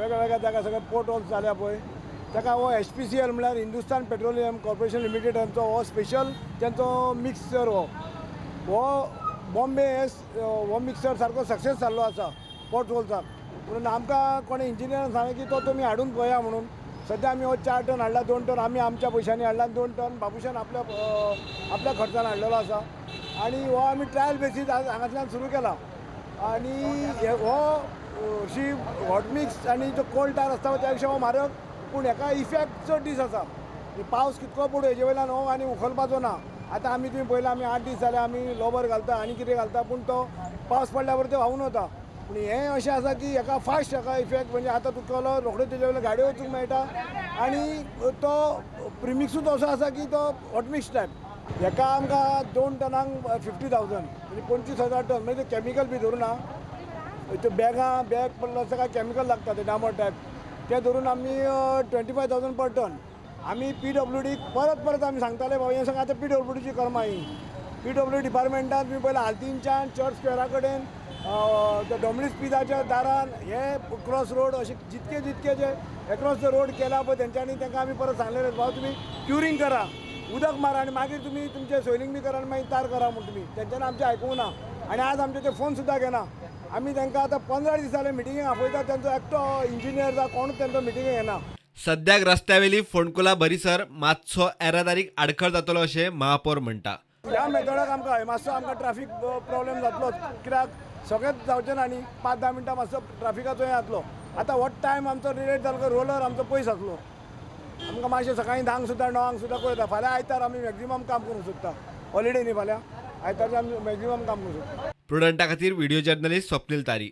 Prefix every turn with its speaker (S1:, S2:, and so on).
S1: वेगळ्या जाग्यार सगळे पोर्ट होल्स जाल्या पळय ताका हो HPCL म्हळ्यार हिंदुस्तान पेट्रोलियम कॉर्पोरेशन लिमिटेड हांचो हो स्पेशल तेंचो मिक्सर हो बॉम्बे हो मिक्सर सारको सक्सेस जाल्लो आसा पोर्ट होल्साक म्हणून आमकां कोणी इंजिनियरान सांगलें की तो तुमी हाडून पळया म्हणून सद्या आमी हो 4 टन हाडला 2 टन आमी आमच्या पयशांनी हाडला 2 टन बाबुशान आपल्या खर्चान हाडलेलो आसा आनी हो आमी ट्रायल बेसीस हांगातल्यान सुरू केला आनी हो अशी हॉट मिक्स आनी जो कोल्ड टायर आसता त्या पेक्षा हो म्हारग पूण हेका इफेक्ट चड दीस आसा पावस कितको पडू हेजे वयल्यान हो आनी उखलपाचो ना आतां आमी तुमी पळयला आमी 8 दीस जाले आमी लोबर घालता आनी कितें घालता पूण तो पावस पडल्या बरोबर ते व्हांवन वता पूण हें अशें आसा की हेका फास्ट हेका इफेक्ट म्हणजे आतां तुका रोखडे तेजे वयल्यान गाडयो वचूंक मेळटा आनी तो प्रिमिक्सूच असो आसा की तो हॉट मिक्स टायप हेका आमकां 2 टनांक 50,000 म्हणजे 25,000 टन म्हणजे ते कॅमिकल बी धरून ना ते बॅग पडलो आसता काय कॅमिकल लागता ते डामर टायप ते धरून आमी 25,000 पर टन आमी PWD परत आमी सांगताले बाबा हें सगळें आतां PWDची कर्मां ही PWD डिपार्टमेंटान तुमी पळयला आल्तीनच्यान चर्च स्क्वेरा कडेन डॉमिनिक्स पिझाच्या दारान हे क्रॉस रोड अशे जितके जे एक्रॉस द रोड केला पळय तेंच्यांनी तांकां आमी परत सांगलेले बाबा तुमी क्युरिंग करा उदक मारा आनी मागीर तुमी तुमचे सोयलींग बी करा आनी मागीर तार करा म्हूण तुमी तेंच्यांनी आमचें आयकूंक ना आनी आज आमचे ते फोन सुद्दां घेना आमी तांकां आतां 15 दीस जाले मिटिंगेक आपयता तेंचो एकटो इंजिनियर जावं कोणूच तेंचो मिटिंगेक येना
S2: सद्याक रस्त्यावेली फोंडकुला भरिसर मातसो येरादारीक आडखळ जातलो अशें महापौर म्हणटा
S1: ह्या मेथडाक आमकां मातसो आमकां ट्राफीक प्रॉब्लेम जातलोच कित्याक सगळेंच जावचें ना न्ही 5-10 मिनटां मातसो ट्राफिकाचो हें जातलो आतां हो टायम आमचो रिलेट जालो रोलर आमचो पयस जातलो आमकां मातशें सकाळीं 10 सुद्दां 9 सुद्दां पळयता फाल्यां आयतार आमी मॅक्झिमम काम करूंक सोदता हॉलिडे न्ही फाल्यां आयतारचें आमी मॅक्झिमम काम करूंक सोदता
S2: प्रुडंटा खातीर व्हिडिओ जर्नलिस्ट स्वप्नील तारी.